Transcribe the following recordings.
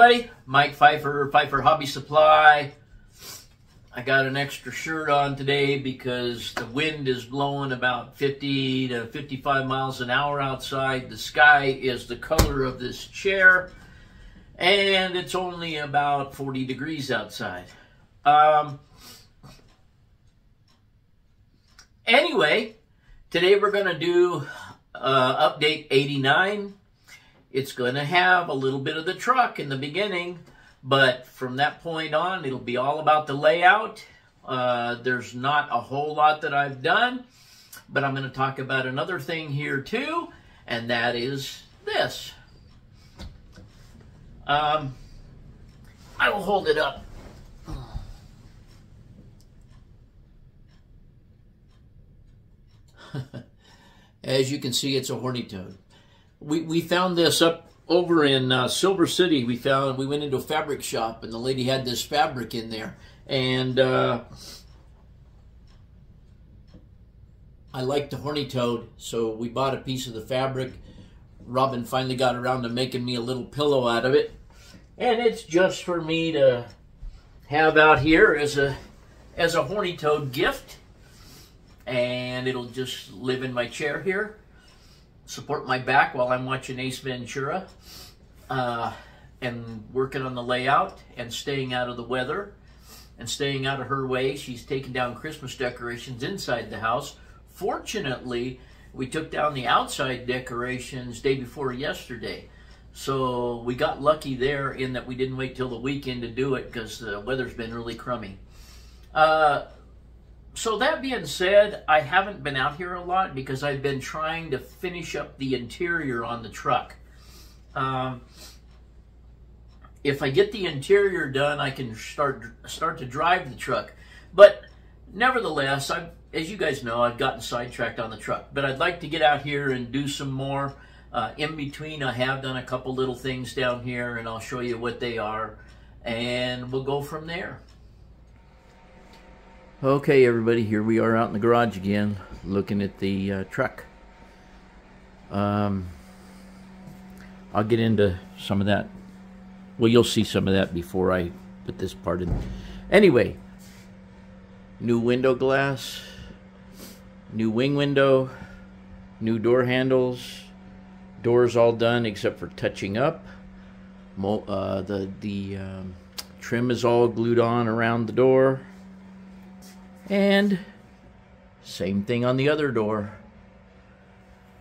everybody, Mike Fifer, Fifer Hobby Supply. I got an extra shirt on today because the wind is blowing about 50 to 55 miles an hour outside. The sky is the color of this chair, and it's only about 40 degrees outside. Anyway, today we're going to do update 89. It's going to have a little bit of the truck in the beginning, but from that point on, it'll be all about the layout. There's not a whole lot that I've done, but I'm going to talk about another thing here too, and that is this. I will hold it up. As you can see, it's a horny toad. We found this up over in Silver City. We went into a fabric shop, and the lady had this fabric in there, and I liked the horny toad, so we bought a piece of the fabric. Robin finally got around to making me a little pillow out of it, and it's just for me to have out here as a horny toad gift, and it'll just live in my chair here, support my back while I'm watching Ace Ventura, and working on the layout and staying out of the weather and staying out of her way. She's taking down Christmas decorations inside the house. Fortunately, we took down the outside decorations day before yesterday, so we got lucky there in that we didn't wait till the weekend to do it because the weather's been really crummy. So that being said, I haven't been out here a lot because I've been trying to finish up the interior on the truck. If I get the interior done, I can start to drive the truck. But nevertheless, as you guys know, I've gotten sidetracked on the truck. But I'd like to get out here and do some more. In between, I have done a couple little things down here, and I'll show you what they are. And we'll go from there. Okay, everybody, here we are out in the garage again, looking at the truck. I'll get into some of that. Well, you'll see some of that before I put this part in. Anyway, new window glass, new wing window, new door handles, doors all done except for touching up. The trim is all glued on around the door. And same thing on the other door.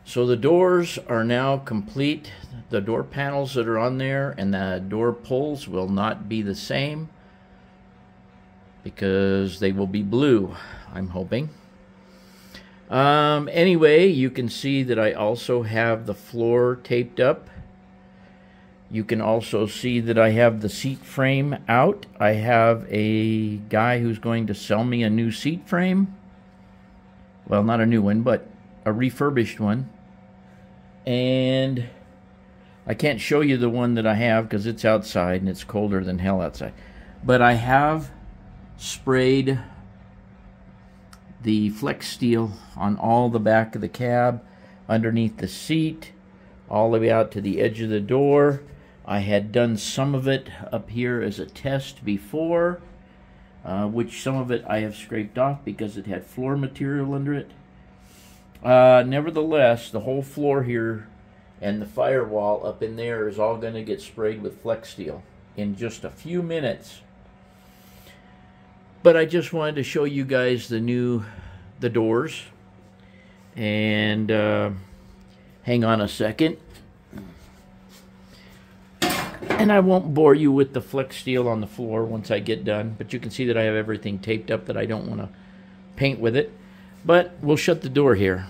So the doors are now complete. The door panels that are on there and the door pulls will not be the same because they will be blue, I'm hoping. Anyway, you can see that I also have the floor taped up. You can also see that I have the seat frame out. I have a guy who's going to sell me a new seat frame. Well, not a new one, but a refurbished one. And I can't show you the one that I have because it's outside and it's colder than hell outside. But I have sprayed the flex steel on all the back of the cab, underneath the seat, all the way out to the edge of the door. I had done some of it up here as a test before, which some of it I have scraped off because it had floor material under it. Nevertheless, the whole floor here and the firewall up in there is all going to get sprayed with flex steel in just a few minutes. But I just wanted to show you guys the doors. And hang on a second. And I won't bore you with the flex steel on the floor once I get done, but you can see that I have everything taped up that I don't want to paint with it. But we'll shut the door here.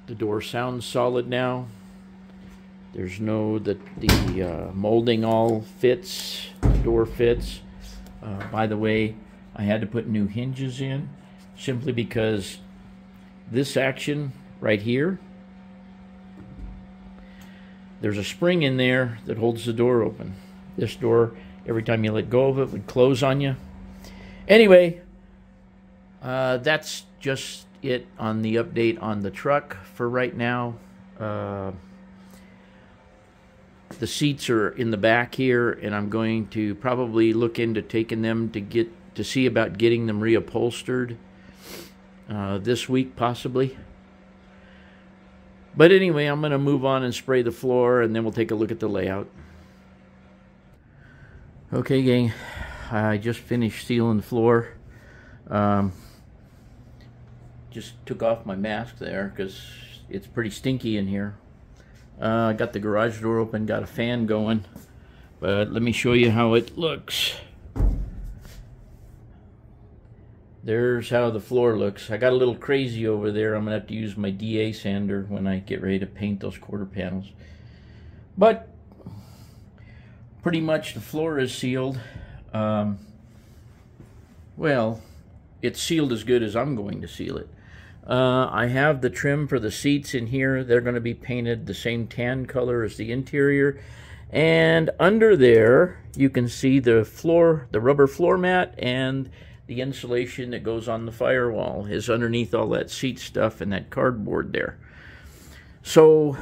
The door sounds solid now. There's no, the molding all fits, the door fits. By the way, I had to put new hinges in simply because this action right here, there's a spring in there that holds the door open. This door, every time you let go of it, would close on you. Anyway, that's just it on the update on the truck for right now. The seats are in the back here, and I'm going to probably look into taking them to see about getting them reupholstered this week, possibly. But anyway, I'm going to move on and spray the floor, and then we'll take a look at the layout. Okay, gang, I just finished sealing the floor. Just took off my mask there because it's pretty stinky in here. I got the garage door open, got a fan going, but let me show you how it looks. There's how the floor looks. I got a little crazy over there. I'm gonna have to use my DA sander when I get ready to paint those quarter panels. But pretty much the floor is sealed. Well, it's sealed as good as I'm going to seal it. I have the trim for the seats in here. They're going to be painted the same tan color as the interior. And under there, you can see the floor, the rubber floor mat, and the insulation that goes on the firewall is underneath all that seat stuff and that cardboard there. So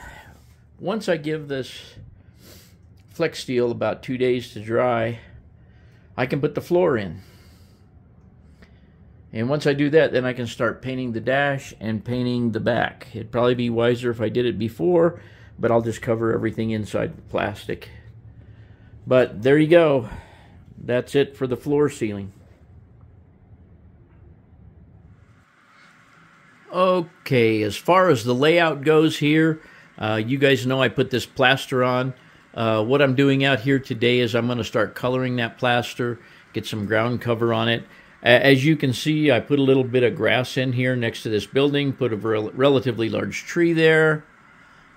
once I give this Flex Steel about 2 days to dry, I can put the floor in. And once I do that, then I can start painting the dash and painting the back. It'd probably be wiser if I did it before, but I'll just cover everything inside the plastic. But there you go. That's it for the floor sealing. Okay, as far as the layout goes here, you guys know I put this plaster on. What I'm doing out here today is I'm going to start coloring that plaster, get some ground cover on it. As you can see, I put a little bit of grass in here next to this building, put a relatively large tree there.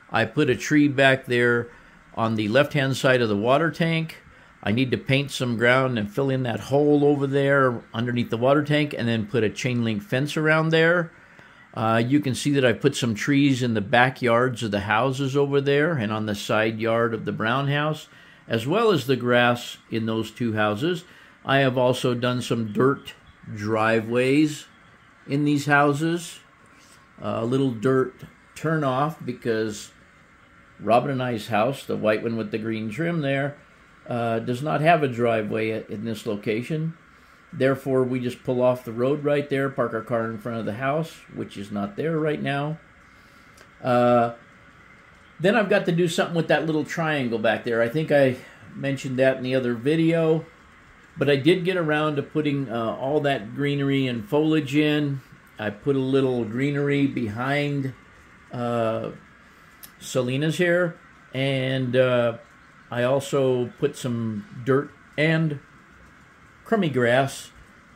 I put a tree back there on the left-hand side of the water tank. I need to paint some ground and fill in that hole over there underneath the water tank, and then put a chain link fence around there. You can see that I put some trees in the backyards of the houses over there and on the side yard of the brown house, as well as the grass in those two houses. I have also done some dirt driveways in these houses. A little dirt turnoff because Robin and I's house, the white one with the green trim there, does not have a driveway in this location. Therefore, we just pull off the road right there, park our car in front of the house, which is not there right now. Then I've got to do something with that little triangle back there. I think I mentioned that in the other video. But I did get around to putting all that greenery and foliage in. I put a little greenery behind Selena's here. And I also put some dirt and crummy grass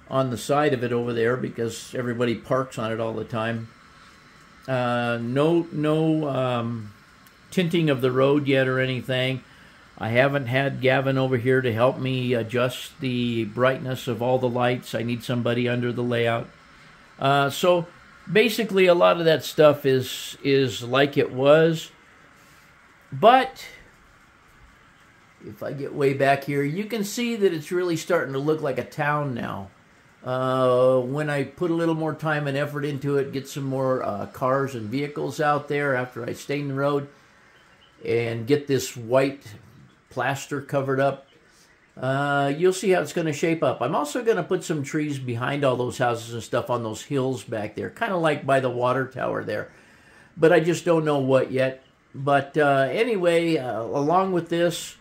on the side of it over there because everybody parks on it all the time. No tinting of the road yet or anything. I haven't had Gavin over here to help me adjust the brightness of all the lights. I need somebody under the layout. So basically a lot of that stuff is like it was. But if I get way back here, you can see that it's really starting to look like a town now. When I put a little more time and effort into it, get some more cars and vehicles out there after I stain the road, and get this white plaster covered up, you'll see how it's going to shape up. I'm also going to put some trees behind all those houses and stuff on those hills back there, kind of like by the water tower there. But I just don't know what yet. But anyway, along with this,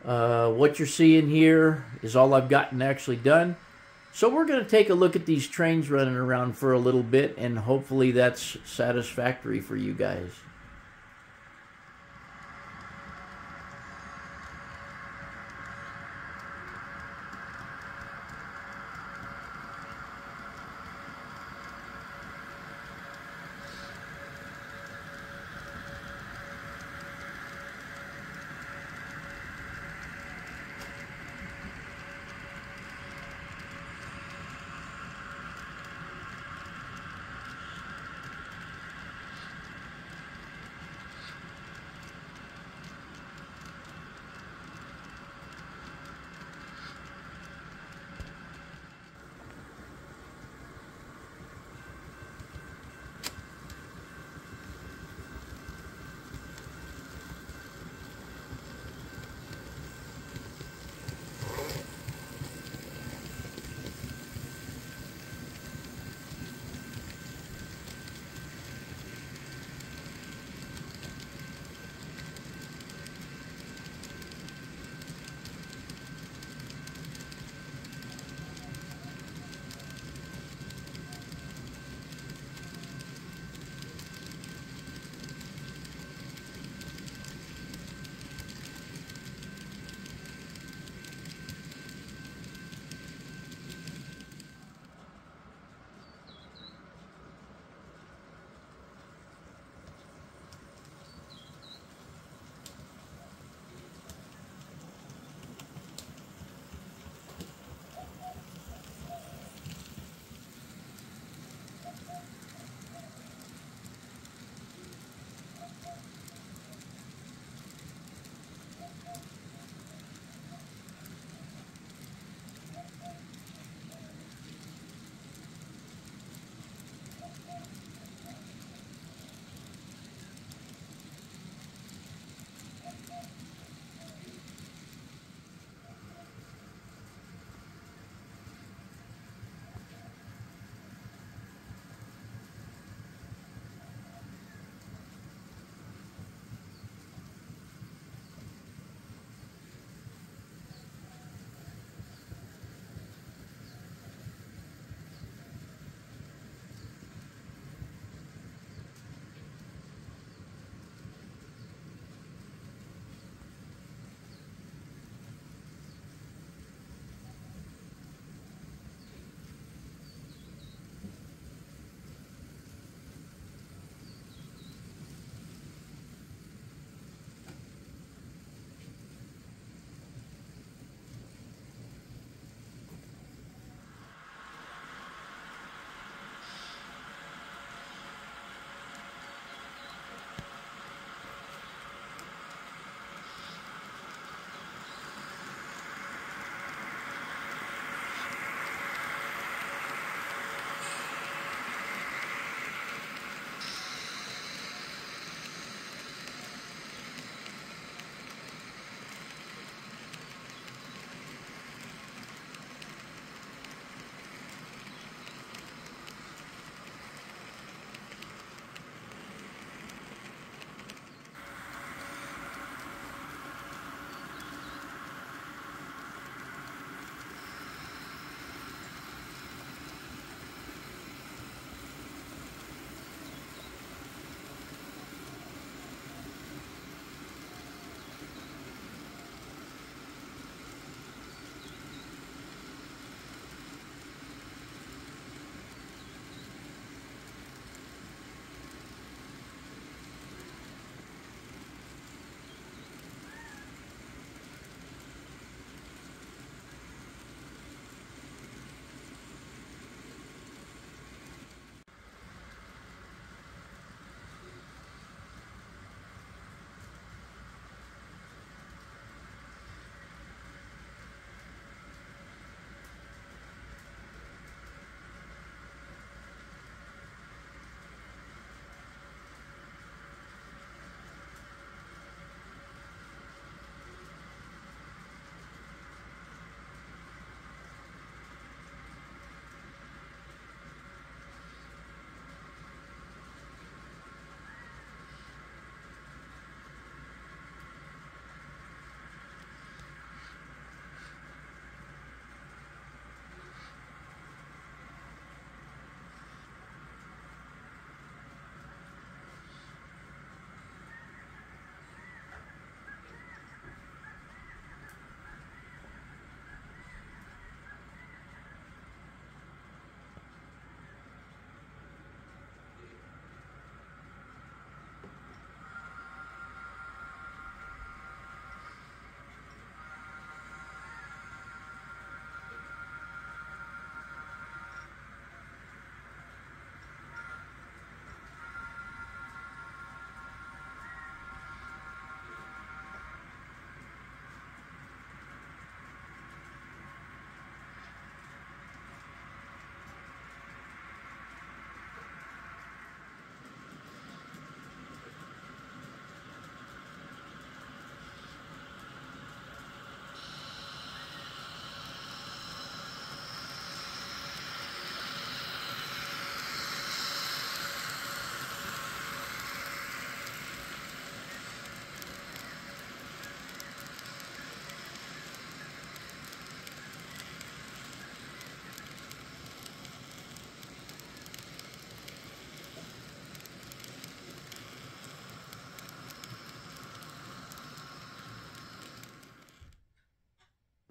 what you're seeing here is all I've gotten actually done. So we're going to take a look at these trains running around for a little bit, and hopefully that's satisfactory for you guys.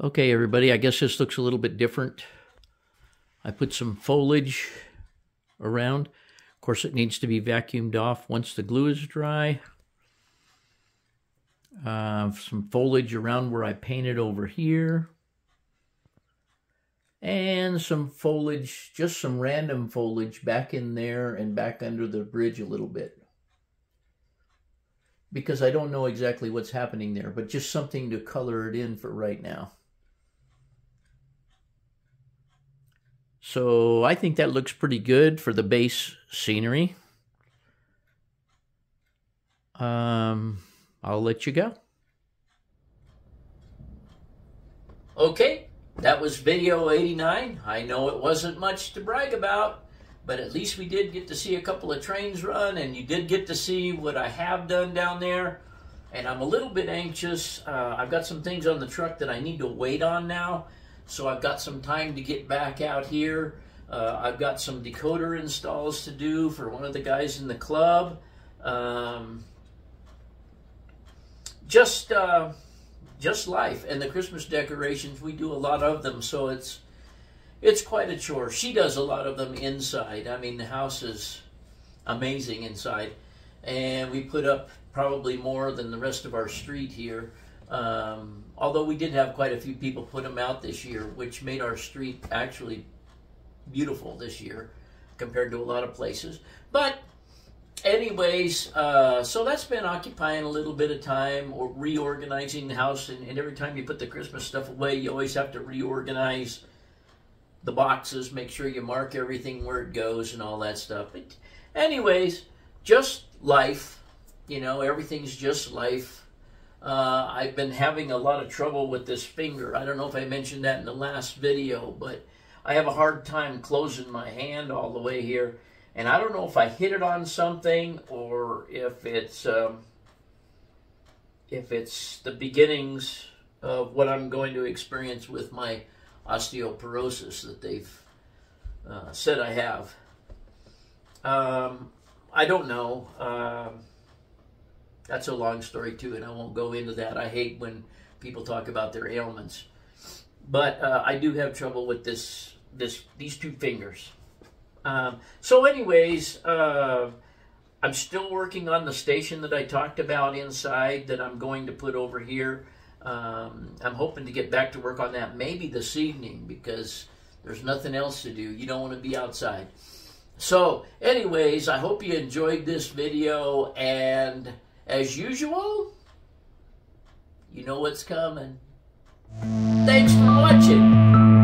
Okay, everybody, I guess this looks a little bit different. I put some foliage around. Of course, it needs to be vacuumed off once the glue is dry. Some foliage around where I painted over here. And some foliage, just some random foliage back in there and back under the bridge a little bit. Because I don't know exactly what's happening there, but just something to color it in for right now. So I think that looks pretty good for the base scenery. I'll let you go. Okay, that was video 89. I know it wasn't much to brag about, but at least we did get to see a couple of trains run, and you did get to see what I have done down there. And I'm a little bit anxious. I've got some things on the truck that I need to wait on now. So I've got some time to get back out here. I've got some decoder installs to do for one of the guys in the club. Just life. And the Christmas decorations, we do a lot of them, so it's quite a chore. She does a lot of them inside. I mean, the house is amazing inside. And we put up probably more than the rest of our street here. Although we did have quite a few people put them out this year, which made our street actually beautiful this year compared to a lot of places. But anyways, so that's been occupying a little bit of time, or reorganizing the house. And every time you put the Christmas stuff away, you always have to reorganize the boxes, make sure you mark everything where it goes and all that stuff. But anyways, just life. You know, everything's just life. I've been having a lot of trouble with this finger. I don't know if I mentioned that in the last video, but I have a hard time closing my hand all the way here. And I don't know if I hit it on something or if it's the beginnings of what I'm going to experience with my osteoporosis that they've said I have. I don't know. That's a long story too, and I won't go into that. I hate when people talk about their ailments. But I do have trouble with these two fingers. So anyways, I'm still working on the station that I talked about inside that I'm going to put over here. I'm hoping to get back to work on that maybe this evening because there's nothing else to do. You don't want to be outside. So anyways, I hope you enjoyed this video, and as usual, you know what's coming. Thanks for watching.